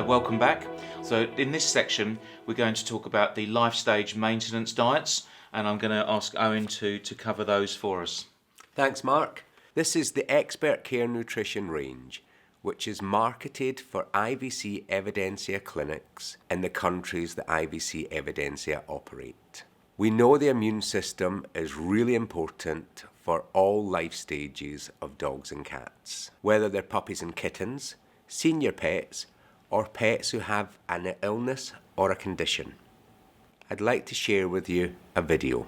Welcome back. So in this section we're going to talk about the Lifestage maintenance diets, and I'm going to ask Owen to cover those for us. Thanks, Mark. This is the Expert Care Nutrition range, which is marketed for IVC Evidensia clinics in the countries that IVC Evidensia operate. We know the immune system is really important for all life stages of dogs and cats, whether they're puppies and kittens, senior pets, or pets who have an illness or a condition. I'd like to share with you a video.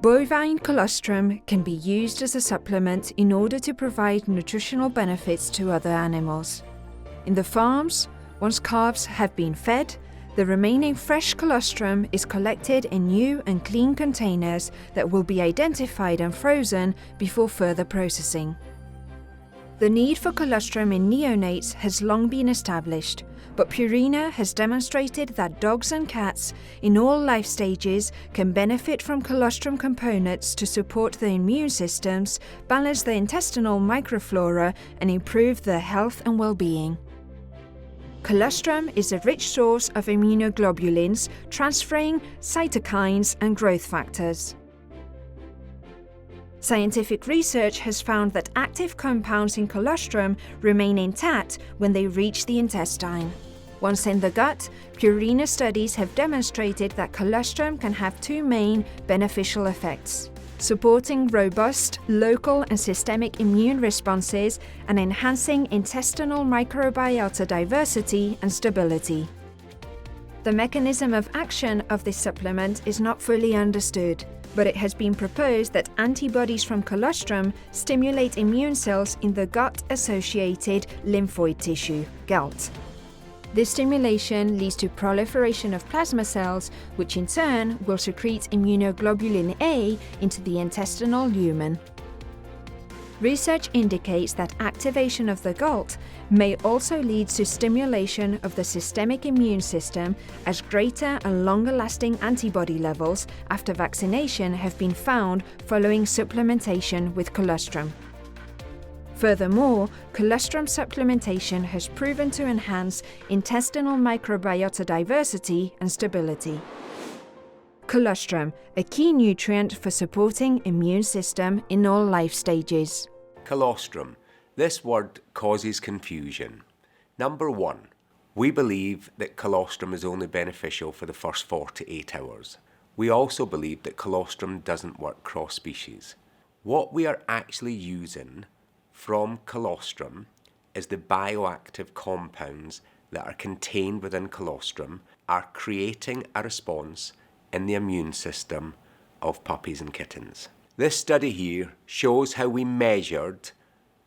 Bovine colostrum can be used as a supplement in order to provide nutritional benefits to other animals. In the farms, once calves have been fed, the remaining fresh colostrum is collected in new and clean containers that will be identified and frozen before further processing. The need for colostrum in neonates has long been established, but Purina has demonstrated that dogs and cats in all life stages can benefit from colostrum components to support their immune systems, balance their intestinal microflora, and improve their health and well-being. Colostrum is a rich source of immunoglobulins, transferrin, cytokines, and growth factors. Scientific research has found that active compounds in colostrum remain intact when they reach the intestine. Once in the gut, Purina studies have demonstrated that colostrum can have two main beneficial effects: supporting robust local and systemic immune responses and enhancing intestinal microbiota diversity and stability. The mechanism of action of this supplement is not fully understood, but it has been proposed that antibodies from colostrum stimulate immune cells in the gut-associated lymphoid tissue, GALT. This stimulation leads to proliferation of plasma cells, which in turn will secrete immunoglobulin A into the intestinal lumen. Research indicates that activation of the GALT may also lead to stimulation of the systemic immune system, as greater and longer-lasting antibody levels after vaccination have been found following supplementation with colostrum. Furthermore, colostrum supplementation has proven to enhance intestinal microbiota diversity and stability. Colostrum, a key nutrient for supporting immune system in all life stages. Colostrum. This word causes confusion. Number one, we believe that colostrum is only beneficial for the first 48 hours. We also believe that colostrum doesn't work cross-species. What we are actually using from colostrum is the bioactive compounds that are contained within colostrum are creating a response in the immune system of puppies and kittens. This study here shows how we measured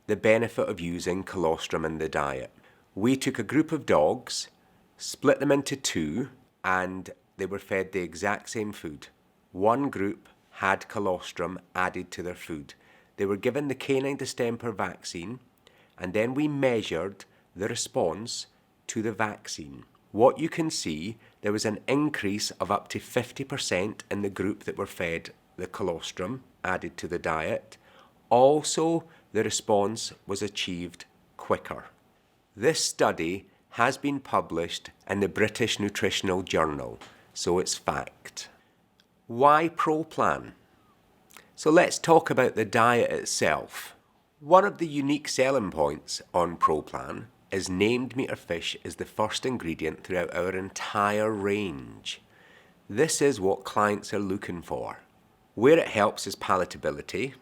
the benefit of using colostrum in the diet. We took a group of dogs, split them into two, and they were fed the exact same food. One group had colostrum added to their food. They were given the canine distemper vaccine, and then we measured the response to the vaccine. What you can see, there was an increase of up to 50% in the group that were fed the colostrum added to the diet. Also, the response was achieved quicker. This study has been published in the British Nutritional Journal, so it's fact. Why ProPlan? So let's talk about the diet itself. One of the unique selling points on ProPlan is named meat or fish is the first ingredient throughout our entire range. This is what clients are looking for. Where it helps is palatability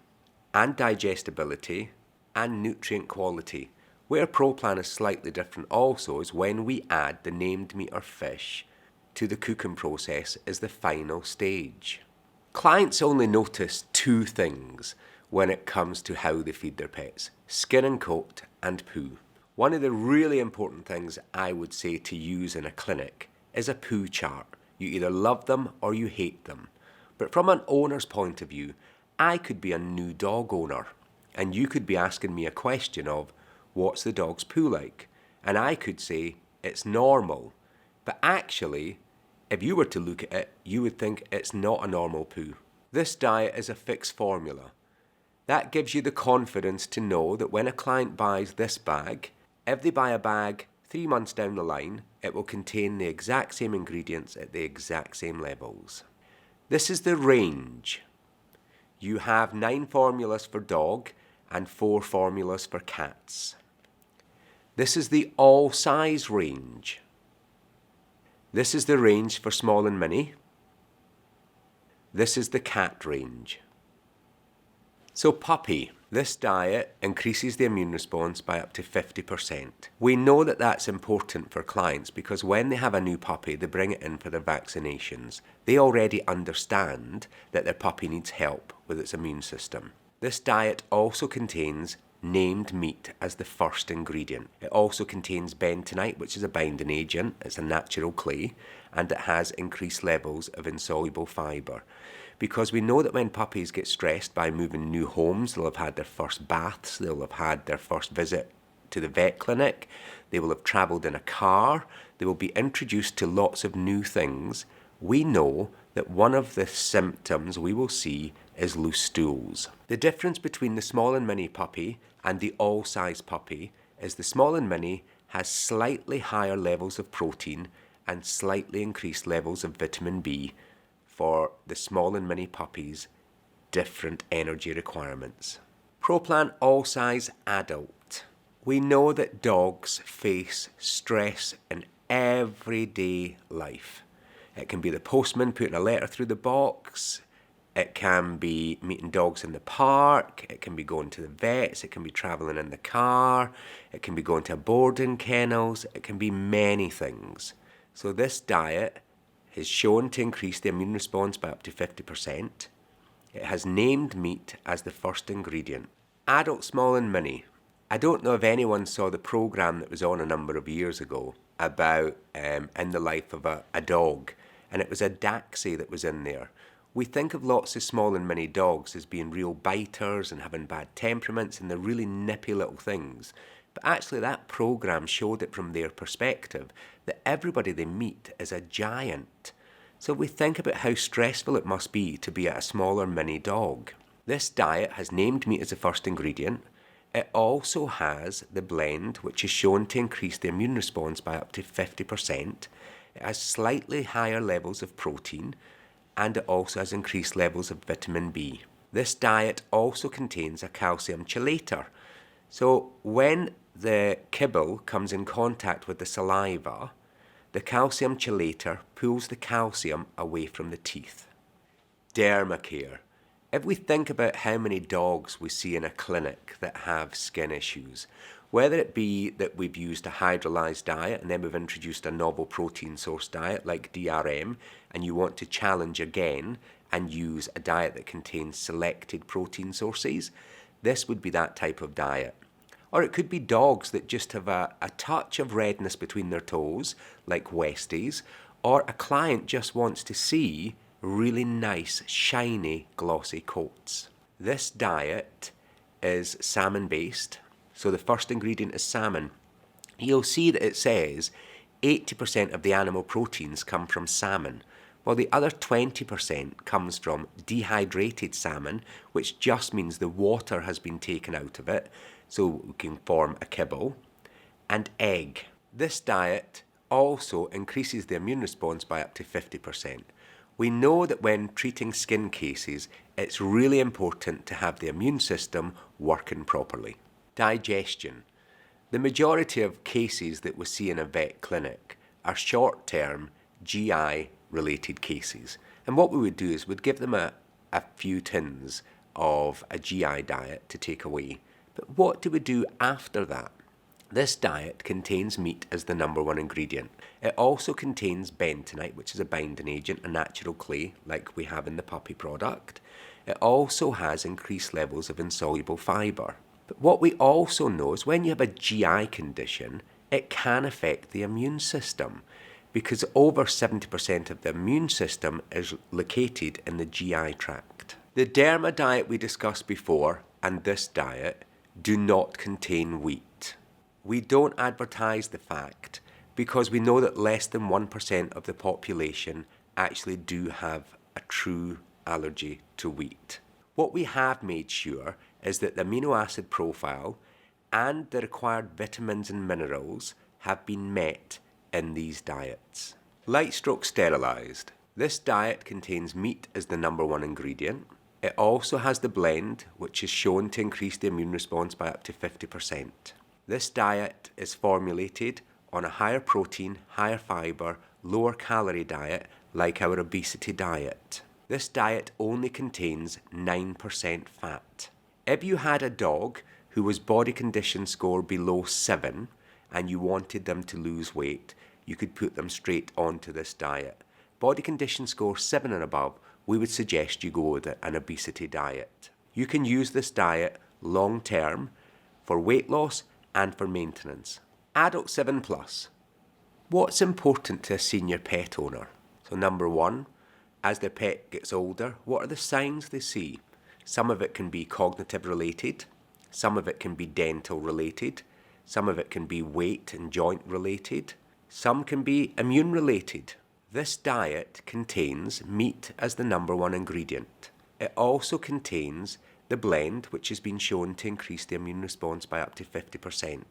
and digestibility and nutrient quality. Where ProPlan is slightly different also is when we add the named meat or fish to the cooking process as the final stage. Clients only notice two things when it comes to how they feed their pets: skin and coat and poo. One of the really important things I would say to use in a clinic is a poo chart. You either love them or you hate them. But from an owner's point of view, I could be a new dog owner and you could be asking me a question of, what's the dog's poo like? And I could say, it's normal. But actually, if you were to look at it, you would think it's not a normal poo. This diet is a fixed formula. That gives you the confidence to know that when a client buys this bag, if they buy a bag 3 months down the line, it will contain the exact same ingredients at the exact same levels. This is the range. You have 9 formulas for dog and 4 formulas for cats. This is the all size range. This is the range for small and mini. This is the cat range. So puppy, this diet increases the immune response by up to 50%. We know that that's important for clients because when they have a new puppy, they bring it in for their vaccinations. They already understand that their puppy needs help with its immune system. This diet also contains named meat as the first ingredient. It also contains bentonite, which is a binding agent. It's a natural clay, and it has increased levels of insoluble fibre. Because we know that when puppies get stressed by moving new homes, they'll have had their first baths, they'll have had their first visit to the vet clinic, they will have travelled in a car, they will be introduced to lots of new things. We know that one of the symptoms we will see is loose stools. The difference between the small and mini puppy and the all-size puppy is the small and mini has slightly higher levels of protein and slightly increased levels of vitamin B for the small and mini puppies' different energy requirements. ProPlan all-size adult. We know that dogs face stress in everyday life. It can be the postman putting a letter through the box. It can be meeting dogs in the park. It can be going to the vets. It can be travelling in the car. It can be going to boarding kennels. It can be many things. So this diet is shown to increase the immune response by up to 50%. It has named meat as the first ingredient. Adult, small and mini. I don't know if anyone saw the programme that was on a number of years ago about in the life of a dog, and it was a Dachshund that was in there. We think of lots of small and mini dogs as being real biters and having bad temperaments, and they're really nippy little things. But actually that programme showed it from their perspective, that everybody they meet is a giant. So we think about how stressful it must be to be a smaller mini dog. This diet has named meat as the first ingredient. It also has the blend, which is shown to increase the immune response by up to 50%. It has slightly higher levels of protein, and it also has increased levels of vitamin B. This diet also contains a calcium chelator. So when the kibble comes in contact with the saliva, the calcium chelator pulls the calcium away from the teeth. Dermacare. If we think about how many dogs we see in a clinic that have skin issues, whether it be that we've used a hydrolyzed diet and then we've introduced a novel protein source diet like DRM, and you want to challenge again and use a diet that contains selected protein sources, this would be that type of diet. Or it could be dogs that just have a touch of redness between their toes, like Westies, or a client just wants to see really nice, shiny, glossy coats. This diet is salmon-based, so the first ingredient is salmon. You'll see that it says 80% of the animal proteins come from salmon, while the other 20% comes from dehydrated salmon, which just means the water has been taken out of it, so we can form a kibble, and egg. This diet also increases the immune response by up to 50%. We know that when treating skin cases, it's really important to have the immune system working properly. Digestion. The majority of cases that we see in a vet clinic are short-term GI-related cases. And what we would do is we'd give them a few tins of a GI diet to take away. But what do we do after that? This diet contains meat as the number one ingredient. It also contains bentonite, which is a binding agent, a natural clay like we have in the puppy product. It also has increased levels of insoluble fibre. But what we also know is when you have a GI condition, it can affect the immune system, because over 70% of the immune system is located in the GI tract. The Derma diet we discussed before and this diet do not contain wheat. We don't advertise the fact because we know that less than 1% of the population actually do have a true allergy to wheat. What we have made sure is that the amino acid profile and the required vitamins and minerals have been met in these diets. Light stroke sterilised. This diet contains meat as the number one ingredient. It also has the blend, which is shown to increase the immune response by up to 50%. This diet is formulated on a higher protein, higher fibre, lower calorie diet like our obesity diet. This diet only contains 9% fat. If you had a dog who was body condition score below 7 and you wanted them to lose weight, you could put them straight onto this diet. Body condition score 7 and above, we would suggest you go with an obesity diet. You can use this diet long term for weight loss and for maintenance. Adult 7+. What's important to a senior pet owner? So number one, as their pet gets older, what are the signs they see? Some of it can be cognitive related, some of it can be dental related, some of it can be weight and joint related, some can be immune related. This diet contains meat as the number one ingredient. It also contains the blend, which has been shown to increase the immune response by up to 50%.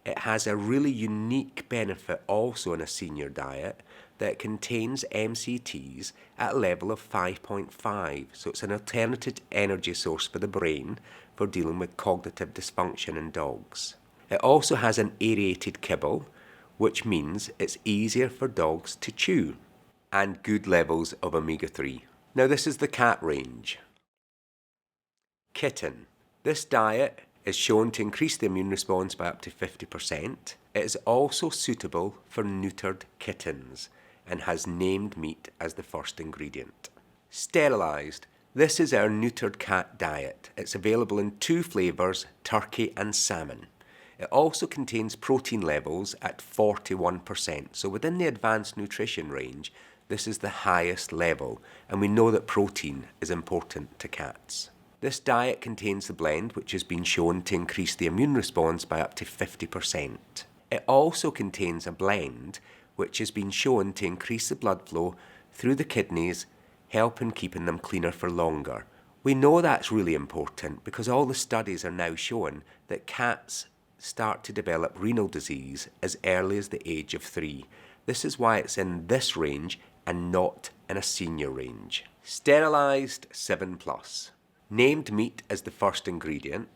It has a really unique benefit also in a senior diet that it contains MCTs at a level of 5.5. So it's an alternative energy source for the brain for dealing with cognitive dysfunction in dogs. It also has an aerated kibble, which means it's easier for dogs to chew, and good levels of omega-3. Now this is the cat range. Kitten. This diet is shown to increase the immune response by up to 50%. It is also suitable for neutered kittens and has named meat as the first ingredient. Sterilised. This is our neutered cat diet. It's available in 2 flavours, turkey and salmon. It also contains protein levels at 41%, so within the advanced nutrition range, this is the highest level, and we know that protein is important to cats. This diet contains the blend which has been shown to increase the immune response by up to 50%. It also contains a blend which has been shown to increase the blood flow through the kidneys, helping keeping them cleaner for longer. We know that's really important because all the studies are now showing that cats start to develop renal disease as early as the age of 3. This is why it's in this range and not in a senior range. Sterilised 7+. Named meat as the first ingredient.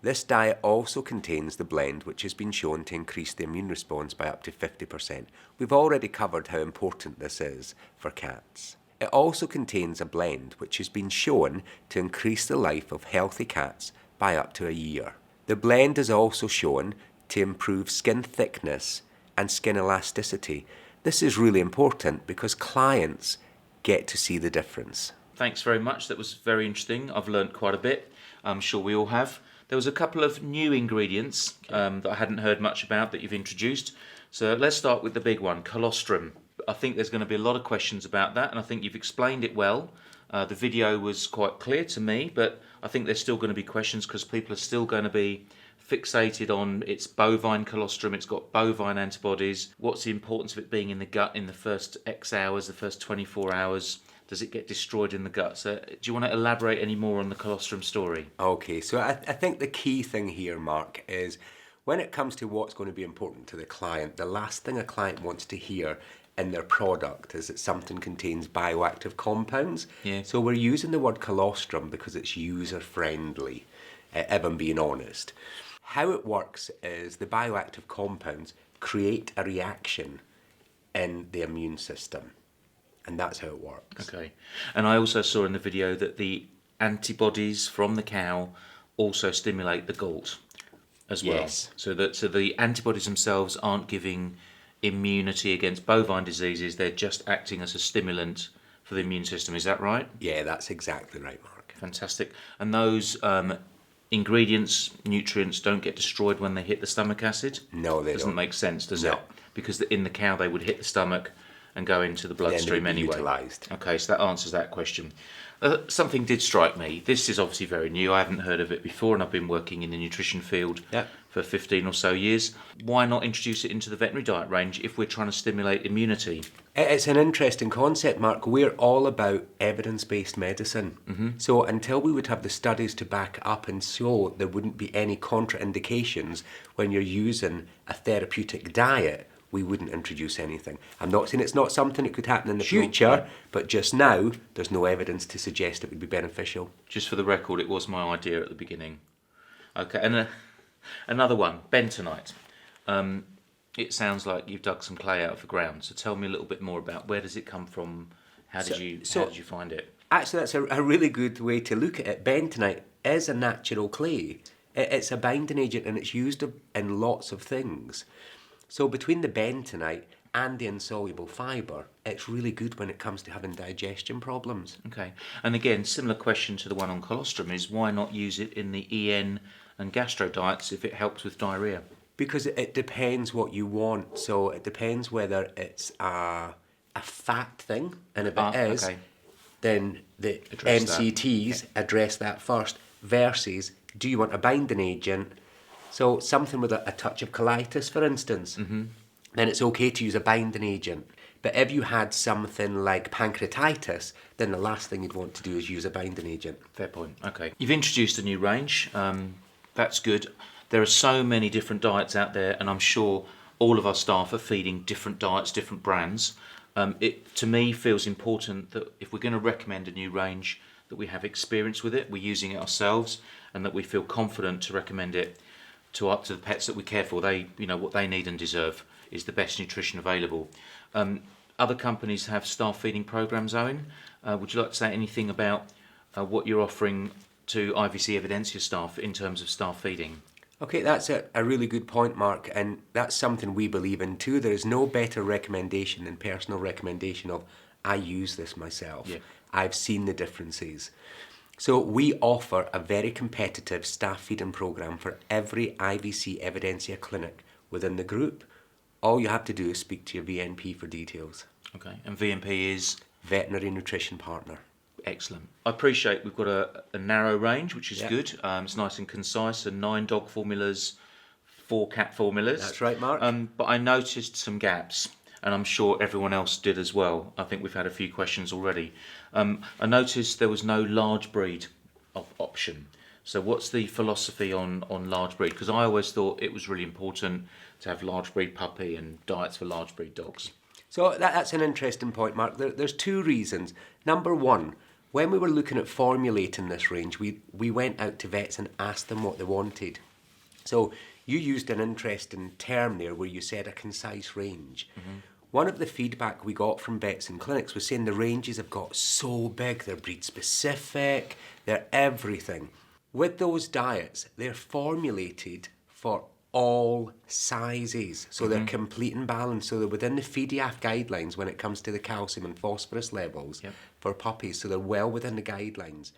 This diet also contains the blend which has been shown to increase the immune response by up to 50%. We've already covered how important this is for cats. It also contains a blend which has been shown to increase the life of healthy cats by up to a year. The blend is also shown to improve skin thickness and skin elasticity. This is really important because clients get to see the difference. Thanks very much. That was very interesting. I've learnt quite a bit. I'm sure we all have. There was a couple of new ingredients that I hadn't heard much about that you've introduced. So let's start with the big one, colostrum. I think there's going to be a lot of questions about that, and I think you've explained it well. The video was quite clear to me, but I think there's still going to be questions because people are still going to be fixated on its bovine colostrum, it's got bovine antibodies. What's the importance of it being in the gut in the first X hours, the first 24 hours? Does it get destroyed in the gut? So do you want to elaborate any more on the colostrum story? Okay, so I think the key thing here, Mark, is when it comes to what's going to be important to the client, the last thing a client wants to hear in their product is that something contains bioactive compounds. Yeah. So we're using the word colostrum because it's user-friendly, if I'm being honest. How it works is the bioactive compounds create a reaction in the immune system. And that's how it works. Okay. And I also saw in the video that the antibodies from the cow also stimulate the galt as well. Yes. So the antibodies themselves aren't giving immunity against bovine diseases, they're just acting as a stimulant for the immune system. Is that right? Yeah, that's exactly right, Mark. Fantastic. And those ingredients, nutrients, don't get destroyed when they hit the stomach acid? No, they Doesn't don't. make sense, does No. it? Because in the cow they would hit the stomach and go into the bloodstream Then they'd be anyway. utilised. Okay, so that answers that question. Something did strike me. This is obviously very new. I haven't heard of it before, and I've been working in the nutrition field for 15 or so years. Why not introduce it into the veterinary diet range if we're trying to stimulate immunity? It's an interesting concept, Mark. We're all about evidence-based medicine. Mm-hmm. So until we would have the studies to back up and show there wouldn't be any contraindications when you're using a therapeutic diet, we wouldn't introduce anything. I'm not saying it's not something that could happen in the future, but just now, there's no evidence to suggest it would be beneficial. Just for the record, it was my idea at the beginning. Okay, and another one, bentonite. It sounds like you've dug some clay out of the ground. So tell me a little bit more about where does it come from? How did you find it? Actually, that's a really good way to look at it. Bentonite is a natural clay. It's a binding agent and it's used in lots of things. So between the bentonite and the insoluble fibre, it's really good when it comes to having digestion problems. Okay, and again, similar question to the one on colostrum is why not use it in the EN and gastro diets if it helps with diarrhoea? Because it depends what you want. So it depends whether it's a fat thing, and if it is, okay. then the Address MCTs address that first, versus do you want a binding agent? So something with a touch of colitis, for instance, then it's okay to use a binding agent. But if you had something like pancreatitis, then the last thing you'd want to do is use a binding agent. Fair point. Okay. You've introduced a new range. That's good. There are so many different diets out there, and I'm sure all of our staff are feeding different diets, different brands. It, to me, feels important that if we're going to recommend a new range, that we have experience with it, we're using it ourselves, and that we feel confident to recommend it to the pets that we care for. They, what they need and deserve. is the best nutrition available. Other companies have staff feeding programs, Owen. Would you like to say anything about what you're offering to IVC Evidensia staff in terms of staff feeding? Okay, that's a really good point, Mark, and that's something we believe in too. There is no better recommendation than personal recommendation of, I use this myself. Yeah. I've seen the differences. So we offer a very competitive staff feeding program for every IVC Evidensia clinic within the group. All you have to do is speak to your VNP for details. Okay, and VNP is? Veterinary Nutrition Partner. Excellent. I appreciate we've got a narrow range, which is Yeah. good. It's nice and concise, and 9 dog formulas, 4 cat formulas. That's right, Mark. But I noticed some gaps, and I'm sure everyone else did as well. I think we've had a few questions already. I noticed there was no large breed option. So what's the philosophy on large breed? Because I always thought it was really important to have large breed puppy and diets for large breed dogs. So that's an interesting point, Mark. There's 2 reasons. Number 1, when we were looking at formulating this range, we went out to vets and asked them what they wanted. So you used an interesting term there where you said a concise range. Mm-hmm. One of the feedback we got from vets and clinics was saying the ranges have got so big, they're breed specific, they're everything. With those diets, they're formulated for all sizes, so they're complete and balanced, so they're within the FEDIAF guidelines when it comes to the calcium and phosphorus levels for puppies, so they're well within the guidelines.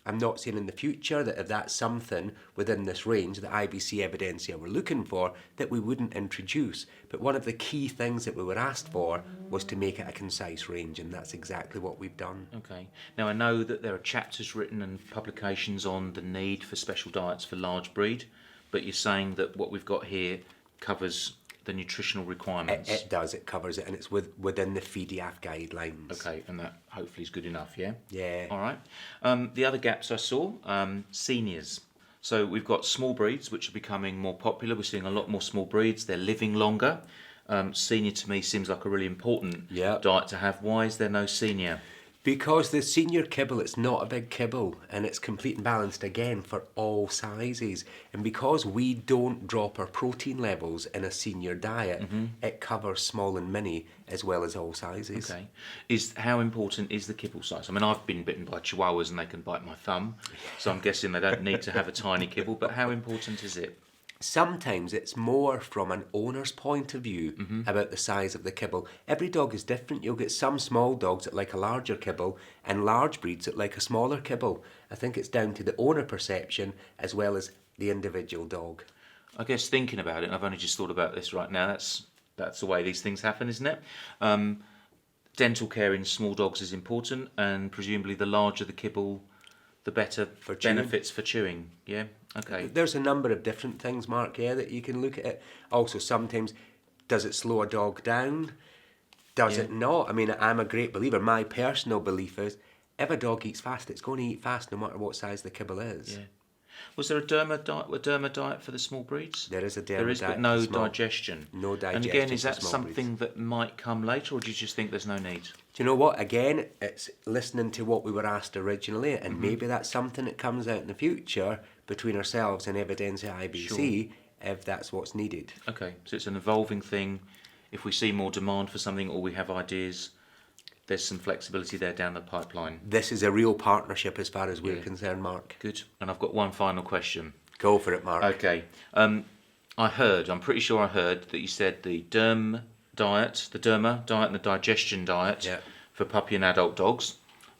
I'm not saying in the future that if that's something within this range that IVC Evidensia were looking for, that we wouldn't introduce, but one of the key things that we were asked for was to make it a concise range, and that's exactly what we've done. Okay. Now I know that there are chapters written and publications on the need for special diets for large breed, but you're saying that what we've got here covers the nutritional requirements. It does, it covers it, and it's within the FEDIAF guidelines. Okay, and that hopefully is good enough, yeah? Yeah. All right. The other gaps I saw, seniors. So we've got small breeds, which are becoming more popular. We're seeing a lot more small breeds. They're living longer. Senior to me seems like a really important diet to have. Why is there no senior? Because the senior kibble, it's not a big kibble, and it's complete and balanced again for all sizes. And because we don't drop our protein levels in a senior diet, it covers small and mini as well as all sizes. Okay. How important is the kibble size? I mean, I've been bitten by chihuahuas and they can bite my thumb, so I'm guessing they don't need to have a tiny kibble, but how important is it? Sometimes it's more from an owner's point of view about the size of the kibble. Every dog is different. You'll get some small dogs that like a larger kibble and large breeds that like a smaller kibble. I think it's down to the owner perception as well as the individual dog. I guess thinking about it, and I've only just thought about this right now, that's the way these things happen, isn't it? Dental care in small dogs is important, and presumably the larger the kibble, the better For chewing. benefits for chewing. Yeah. Okay. There's a number of different things, Mark, that you can look at it. Also, sometimes, does it slow a dog down? Does it not? I mean, I'm a great believer. My personal belief is, if a dog eats fast, it's going to eat fast no matter what size the kibble is. Yeah. Was there a derma diet for the small breeds? There is a derma There is, diet but no for small- digestion. No digestion. And again, is for that small something breeds. that might come later, or do you just think there's no need? Do you know what? Again, it's listening to what we were asked originally, and maybe that's something that comes out in the future between ourselves and Evidensia IVC, if that's what's needed. Okay, so it's an evolving thing. If we see more demand for something, or we have ideas, there's some flexibility there down the pipeline. This is a real partnership as far as we're concerned, Mark. Good. And I've got one final question. Go for it, Mark. Okay. I'm pretty sure I heard that you said the derma diet and the digestion diet for puppy and adult dogs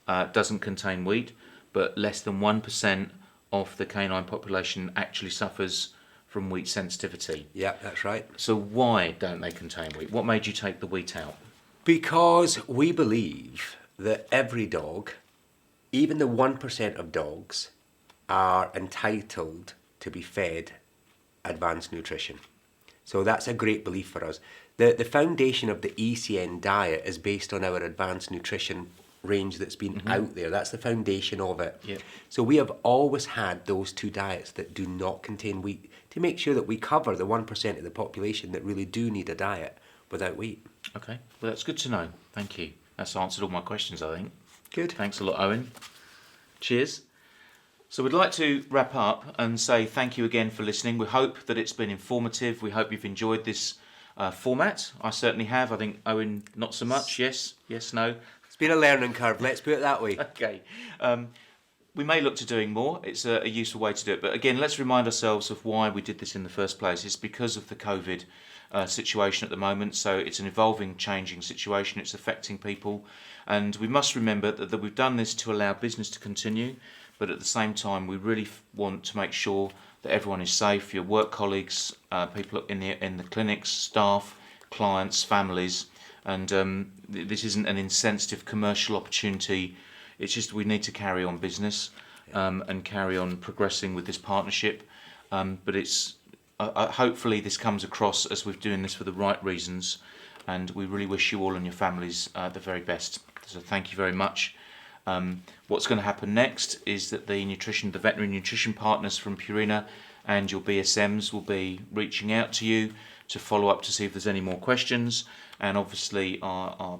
doesn't contain wheat, but less than 1% of the canine population actually suffers from wheat sensitivity. Yeah, that's right. So why don't they contain wheat? What made you take the wheat out? Because we believe that every dog, even the 1% of dogs, are entitled to be fed advanced nutrition. So that's a great belief for us. The foundation of the ECN diet is based on our advanced nutrition range that's been out there. That's the foundation of it. Yep. So we have always had those 2 diets that do not contain wheat to make sure that we cover the 1% of the population that really do need a diet without wheat. Okay, well that's good to know. Thank you. That's answered all my questions, I think. Good. Thanks a lot, Owen. Cheers. So we'd like to wrap up and say thank you again for listening. We hope that it's been informative. We hope you've enjoyed this format. I certainly have. I think Owen, not so much. Yes, no. It's been a learning curve, let's put it that way. Okay. We may look to doing more. It's a useful way to do it. But again, let's remind ourselves of why we did this in the first place. It's because of the COVID situation at the moment. So it's an evolving, changing situation. It's affecting people. And we must remember that we've done this to allow business to continue. But at the same time, we really want to make sure that everyone is safe, your work colleagues, people in the clinics, staff, clients, families. And this isn't an insensitive commercial opportunity. It's just we need to carry on business and carry on progressing with this partnership. But it's hopefully this comes across as we're doing this for the right reasons, and we really wish you all and your families the very best. So thank you very much. What's going to happen next is that the veterinary nutrition partners from Purina and your BSMs will be reaching out to you to follow up to see if there's any more questions, and obviously our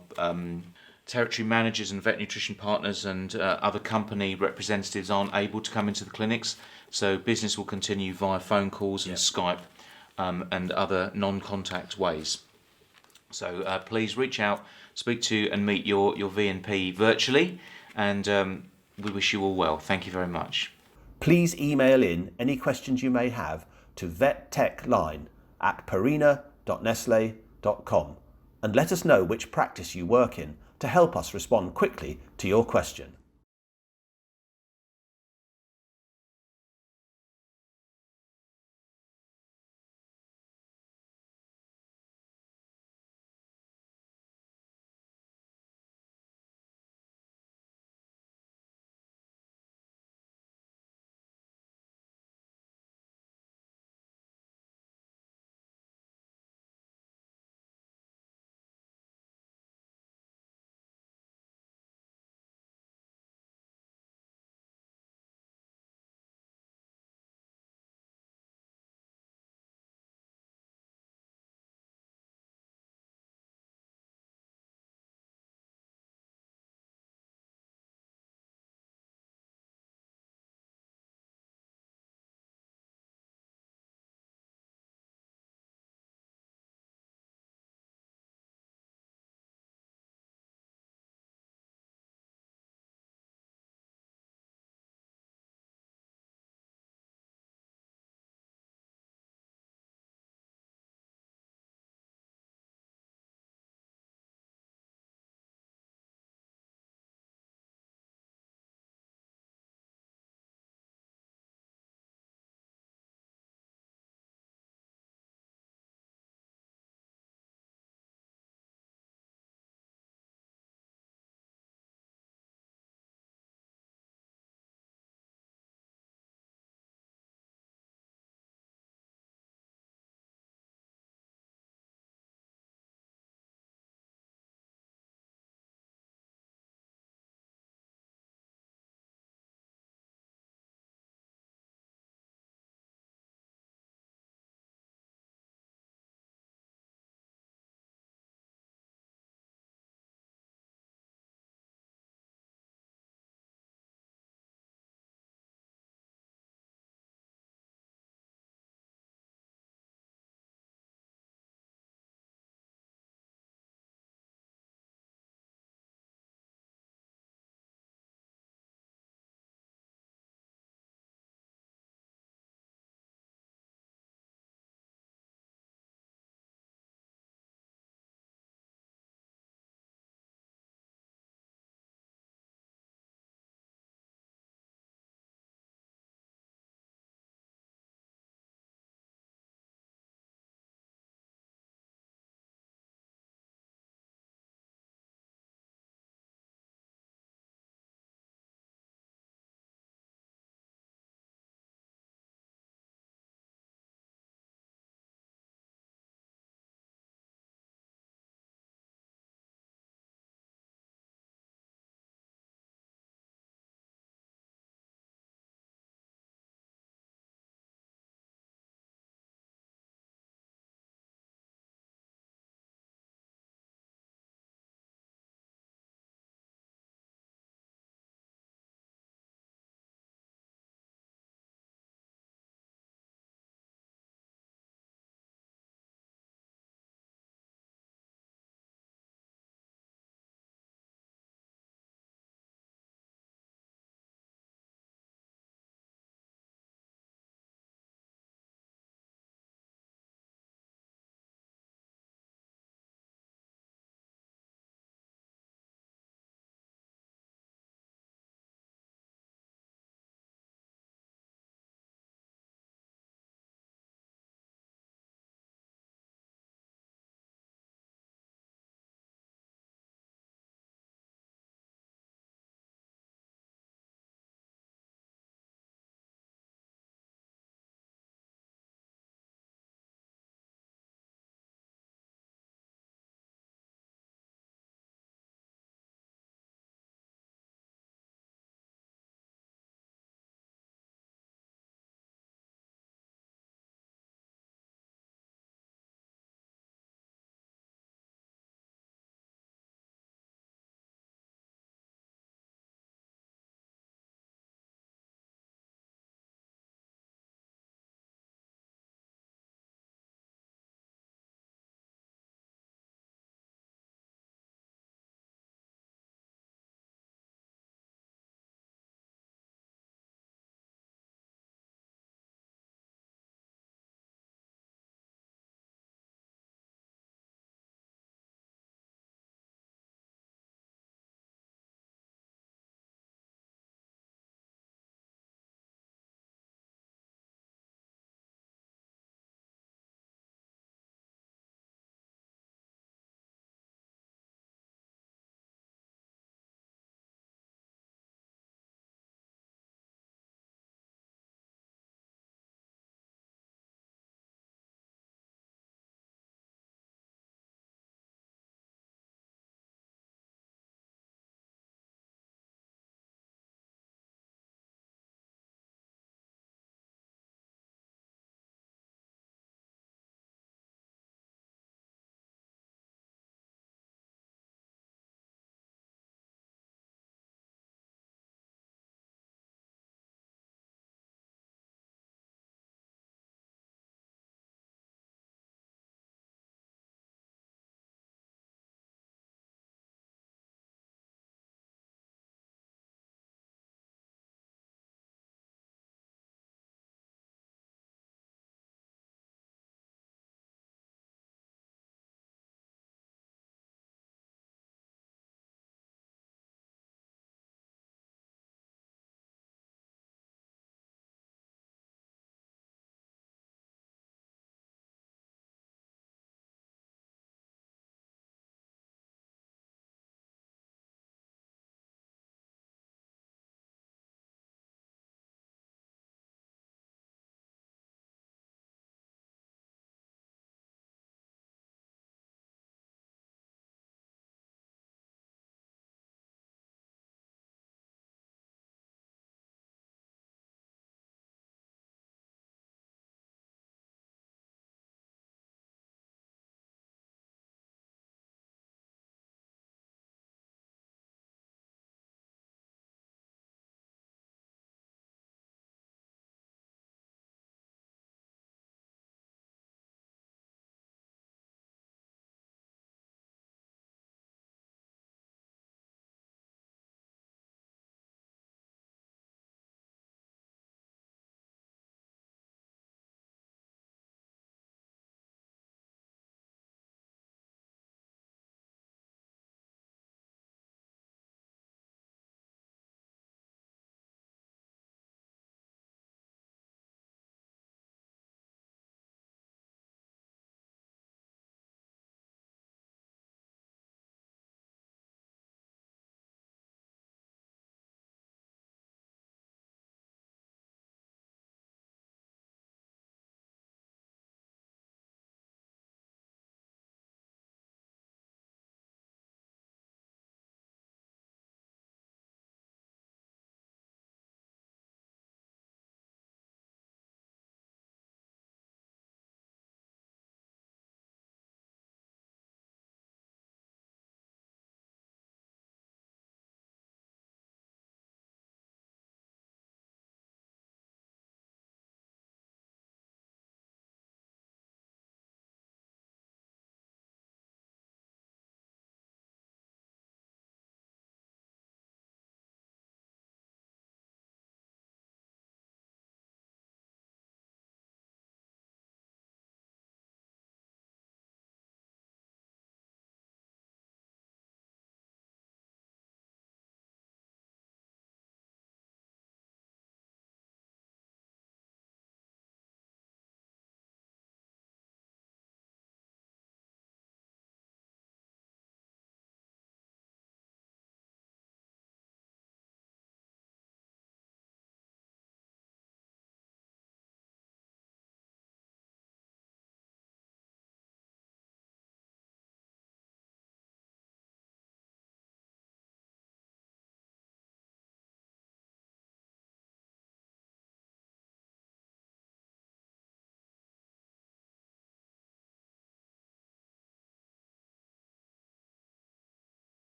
territory managers and vet nutrition partners and other company representatives aren't able to come into the clinics, so business will continue via phone calls and Skype and other non-contact ways. So please reach out, speak to and meet your VNP virtually, and we wish you all well. Thank you very much. Please email in any questions you may have to vettechline@purina.nestle.com and let us know which practice you work in to help us respond quickly to your question.